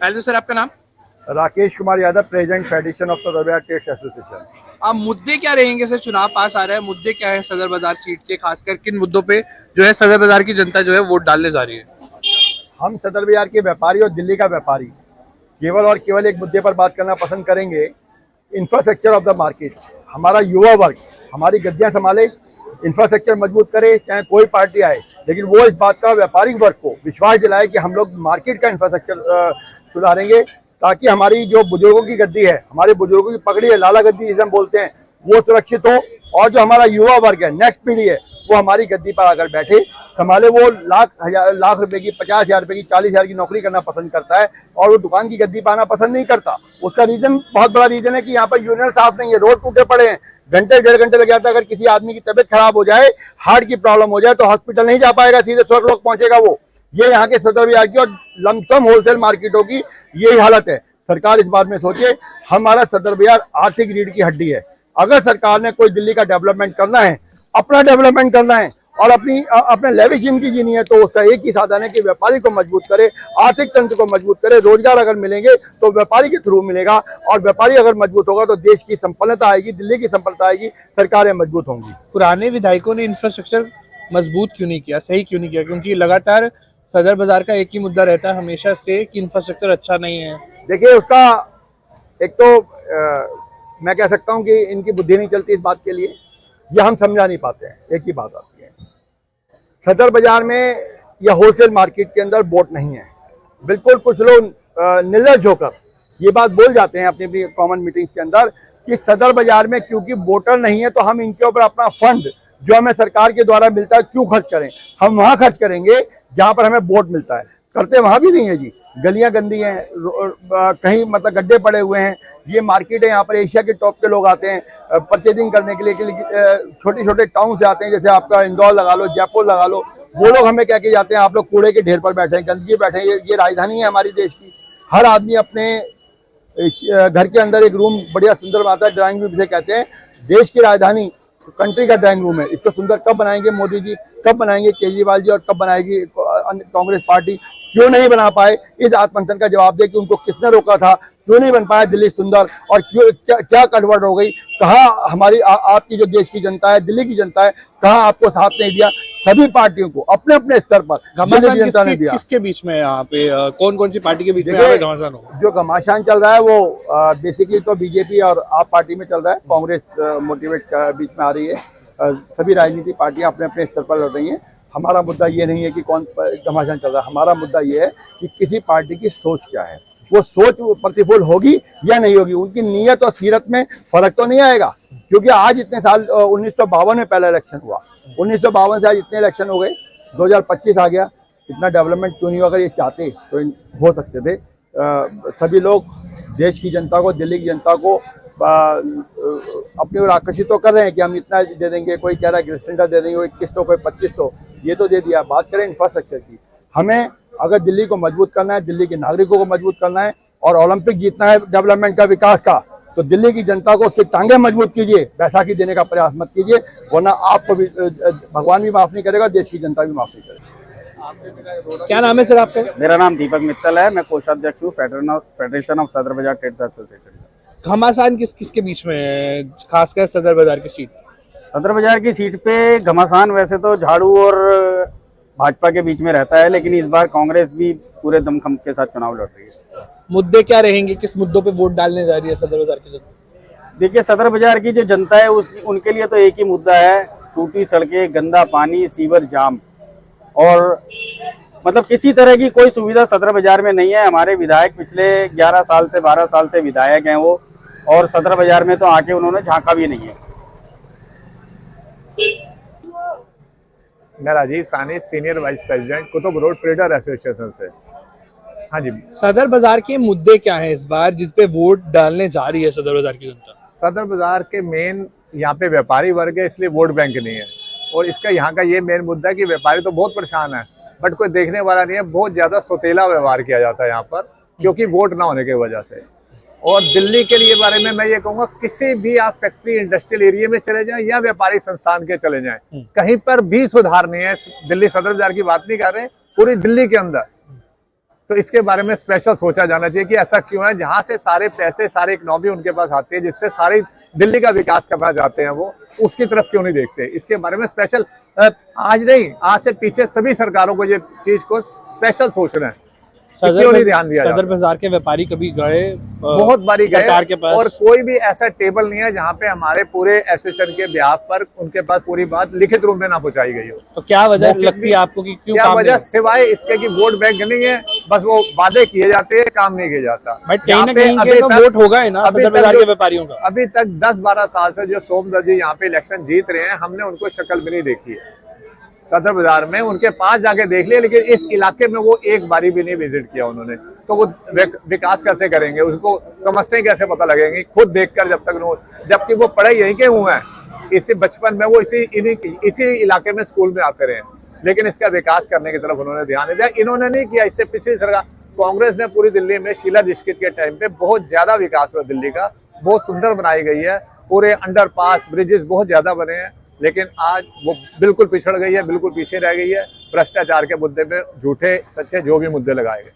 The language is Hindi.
पहले तो सर आपका नाम। Rakesh Kumar Yadav, president federation of सदर बाजार ट्रेड एसोसिएशन। आप मुद्दे क्या रहेंगे सर, चुनाव पास आ रहा है, मुद्दे क्या है सदर बाजार सीट के, खासकर किन मुद्दों पे जो है सदर बाजार की जनता जो है वोट डालने जा रही है? हम सदर बाजार के व्यापारी और दिल्ली का व्यापारी केवल और केवल एक मुद्दे पर बात करना पसंद करेंगे, इंफ्रास्ट्रक्चर ऑफ द मार्केट। हमारा युवा वर्ग हमारी गद्दियां संभाले, इंफ्रास्ट्रक्चर मजबूत करे, चाहे कोई पार्टी आए, लेकिन वो इस बात का व्यापारिक वर्ग को विश्वास दिलाए कि हम लोग मार्केट का इंफ्रास्ट्रक्चर सुधारेंगे, ताकि हमारी जो बुजुर्गों की गद्दी है, हमारे बुजुर्गों की पगड़ी है, लाला गद्दी जिसे हम बोलते हैं, वो सुरक्षित हो। और जो हमारा युवा वर्ग है, नेक्स्ट पीढ़ी है, वो हमारी गद्दी पर आकर बैठे संभाले। वो लाख रुपए की, 50,000 रुपए की, 40,000 की नौकरी करना पसंद करता है और वो दुकान की गद्दी पाना पसंद नहीं करता। उसका रीजन, बहुत बड़ा रीजन है कि यहाँ पर यूनियन साफ नहीं है, रोड टूटे पड़े हैं, घंटे 1.5 घंटे लग जाता है। अगर किसी आदमी की तबीयत खराब हो जाए, हार्ट की प्रॉब्लम हो जाए, तो हॉस्पिटल नहीं जा पाएगा, सीधे स्वर्गलोक पहुंचेगा वो। ये यहाँ के सदर बाजार की और लमसम होलसेल मार्केटों की यही हालत है। सरकार इस बात में सोचे, हमारा सदर बाजार आर्थिक रीढ़ की हड्डी है। अगर सरकार ने कोई दिल्ली का डेवलपमेंट करना है, अपना डेवलपमेंट करना है और अपने लेविश जिंदगी जीनी है, तो उसका एक ही साधन है कि व्यापारी को मजबूत करे, आर्थिक तंत्र को मजबूत करे। रोजगार अगर मिलेंगे तो व्यापारी के थ्रू मिलेगा, और व्यापारी अगर मजबूत होगा तो देश की संपन्नता आएगी, दिल्ली की संपन्नता आएगी, सरकारें मजबूत होंगी। पुराने विधायकों ने इंफ्रास्ट्रक्चर मजबूत क्यों नहीं किया, सही क्यों नहीं किया? क्योंकि लगातार सदर बाजार का एक ही मुद्दा रहता है हमेशा से कि इंफ्रास्ट्रक्चर अच्छा नहीं है। देखिए, उसका एक तो मैं कह सकता हूं कि इनकी बुद्धि नहीं चलती इस बात के लिए, या हम समझा नहीं पाते हैं। एक ही बात आती है, सदर बाजार में या होलसेल मार्केट के अंदर वोट नहीं है। बिल्कुल कुछ लोग निर्लज होकर ये बात बोल जाते हैं अपनी अपनी कॉमन मीटिंग के अंदर कि सदर बाजार में क्योंकि वोटर नहीं है तो हम इनके ऊपर अपना फंड जो हमें सरकार के द्वारा मिलता है क्यों खर्च करें। हम वहां खर्च करेंगे जहां पर हमें वोट मिलता है, करते वहां भी नहीं है जी। गलियां गंदी हैं, कहीं मतलब गड्ढे पड़े हुए हैं। ये मार्केट है, यहाँ पर एशिया के टॉप के लोग आते हैं परचेजिंग करने के लिए। छोटे छोटे टाउन से आते हैं, जैसे आपका इंदौर लगा लो, जयपुर लगा लो। वो लोग हमें कह के जाते हैं, आप लोग कूड़े के ढेर पर बैठे हैं, गंदगी बैठे हैं। ये राजधानी है हमारी देश की। हर आदमी अपने घर के अंदर एक रूम बढ़िया सुंदर बनाता है, ड्राइंग रूम जिसे कहते हैं। देश की राजधानी कंट्री का ड्राइंग रूम है। इसको सुंदर कब बनाएंगे मोदी जी, कब बनाएंगे केजरीवाल जी, और कब बनाएगी कांग्रेस पार्टी? क्यों नहीं बना पाए? इस आत्ममंथन का जवाब दे कि उनको किसने रोका था, क्यों नहीं बन पाया दिल्ली सुंदर, और क्यों क्या कन्वर्ट हो गई? कहाँ हमारी आपकी जो देश की जनता है, दिल्ली की जनता है, कहाँ आपको साथ नहीं दिया? सभी पार्टियों को अपने अपने स्तर पर जनता ने दिया। किसके बीच में यहाँ पे कौन कौन सी पार्टी के बीच में घमासान हो? जो घमासान चल रहा है वो बेसिकली तो बीजेपी और आप पार्टी में चल रहा है। कांग्रेस मोटिवेट बीच में आ रही है। सभी राजनीतिक पार्टियां अपने अपने स्तर पर लड़ रही हैं। हमारा मुद्दा ये नहीं है कि कौन घमासान चल रहा है। हमारा मुद्दा ये है कि किसी पार्टी की सोच क्या है, वो सोच प्रतिफल होगी या नहीं होगी। उनकी नीयत और सीरत में फर्क तो नहीं आएगा, क्योंकि आज इतने साल 1952 में पहला इलेक्शन हुआ, 1952 से आज इतने इलेक्शन हो गए, 2025 आ गया। इतना डेवलपमेंट क्यों नहीं हुआ? अगर ये चाहते तो हो सकते थे। सभी लोग देश की जनता को, दिल्ली की जनता को अपनी ओर आकर्षित तो कर रहे हैं कि हम इतना दे देंगे। कोई कह रहा है गैस सिलेंडर दे देंगे, कोई 2100, कोई 2500, ये तो दे दिया। बात करें इंफ्रास्ट्रक्चर की, हमें अगर दिल्ली को मजबूत करना है, दिल्ली के नागरिकों को मजबूत करना है और ओलंपिक जीतना है डेवलपमेंट का, विकास का, तो दिल्ली की जनता को उसकी टांगे मजबूत कीजिए। बैसाखी देने का प्रयास मत कीजिए, वरना आपको भी भगवान भी माफ नहीं करेगा, देश की जनता भी माफ नहीं करेगी। क्या नाम है सर आपका? मेरा नाम दीपक मित्तल है, मैं कोषाध्यक्ष हूँ फेडरेशन ऑफ सदर बाजार ट्रेड एसोसिएशन। घमासान किसके बीच में है, खासकर सदर बाजार की सीट? सदर बाजार की सीट पे घमासान वैसे तो झाड़ू और भाजपा के बीच में रहता है, लेकिन इस बार कांग्रेस भी पूरे दमखम के साथ चुनाव लड़ रही है। मुद्दे क्या रहेंगे, किस मुद्दों पे वोट डालने जा रही है सदर बाजार की जनता? देखिए, सदर बाजार की जो जनता है उनके लिए तो एक ही मुद्दा है, टूटी सड़कें, गंदा पानी, सीवर जाम, और मतलब किसी तरह की कोई सुविधा सदर बाजार में नहीं है। हमारे विधायक पिछले 11 साल से 12 साल से विधायक हैं वो, और सदर बाजार में तो आके उन्होंने झांका भी नहीं है। मैं राजीव सानी, senior vice president Qutub road trader association से। हाँ जी, सदर बाजार के मुद्दे क्या हैं इस बार जिस पे वोट डालने जा रही है सदर बाजार की जनता? सदर बाजार के मेन यहाँ पे व्यापारी वर्ग है, इसलिए वोट बैंक नहीं है। और इसका यहाँ का ये मेन मुद्दा है कि व्यापारी तो बहुत परेशान है, बट कोई देखने वाला नहीं है। बहुत ज्यादा सौतेला व्यवहार किया जाता है यहाँ पर, क्योंकि वोट ना होने की वजह से। और दिल्ली के लिए बारे में मैं ये कहूँगा, किसी भी आप फैक्ट्री इंडस्ट्रियल एरिया में चले जाएं या व्यापारी संस्थान के चले जाएं, कहीं पर भी सुधार नहीं है। दिल्ली सदर बाजार की बात नहीं कर रहे, पूरी दिल्ली के अंदर तो इसके बारे में स्पेशल सोचा जाना चाहिए कि ऐसा क्यों है, जहां से सारे पैसे सारे इकोनॉमी उनके पास आती है, जिससे सारी दिल्ली का विकास करना चाहते हैं वो, उसकी तरफ क्यों नहीं देखते। इसके बारे में स्पेशल आज नहीं, आज से पीछे सभी सरकारों को ये चीज को स्पेशल सोचना है, क्यों नहीं ध्यान दिया सदर बाजार के व्यापारी कभी गए बहुत बारी गए सरकार के पास, और कोई भी ऐसा टेबल नहीं है जहाँ पे हमारे पूरे एसोसिएशन के ब्याह पर उनके पास पूरी बात लिखित रूप में ना पहुंचाई गई हो। तो क्या वजह लगती है आपको कि क्यों क्या काम वजह नहीं? सिवाय इसके कि वोट बैंक नहीं है, बस वो वादे किए जाते हैं, काम नहीं किया जाता। बट कहीं ना यहाँ पे कहीं अभी के तो तक- वोट होगा ही ना अभी सदर तक बाजार जो- के व्यापारियों का। अभी तक 10-12 साल से जो सोमदत्त जी यहाँ पे इलेक्शन जीत रहे हैं, हमने उनको शक्ल भी नहीं देखी है सदर बाजार में। उनके पास जाके देख लिया, लेकिन इस इलाके में वो एक बारी भी नहीं विजिट किया उन्होंने। तो वो विकास कैसे करेंगे, उसको समस्याएं कैसे पता लगेंगी खुद देखकर, जब तक जबकि वो पढ़े यहीं के हुए हैं, इसी बचपन में वो इसी इलाके में स्कूल में आते रहे, लेकिन इसका विकास करने की तरफ उन्होंने ध्यान नहीं दिया। इन्होंने नहीं किया। इससे पिछली सरकार कांग्रेस ने पूरी दिल्ली में शीला दीक्षित के टाइम पे बहुत ज्यादा विकास हुआ, दिल्ली का बहुत सुंदर बनाई गई है, पूरे अंडरपास ब्रिजेस बहुत ज्यादा बने हैं, लेकिन आज वो बिल्कुल पिछड़ गई है, बिल्कुल पीछे रह गई है। भ्रष्टाचार के मुद्दे पे झूठे सच्चे जो भी मुद्दे लगाए गए।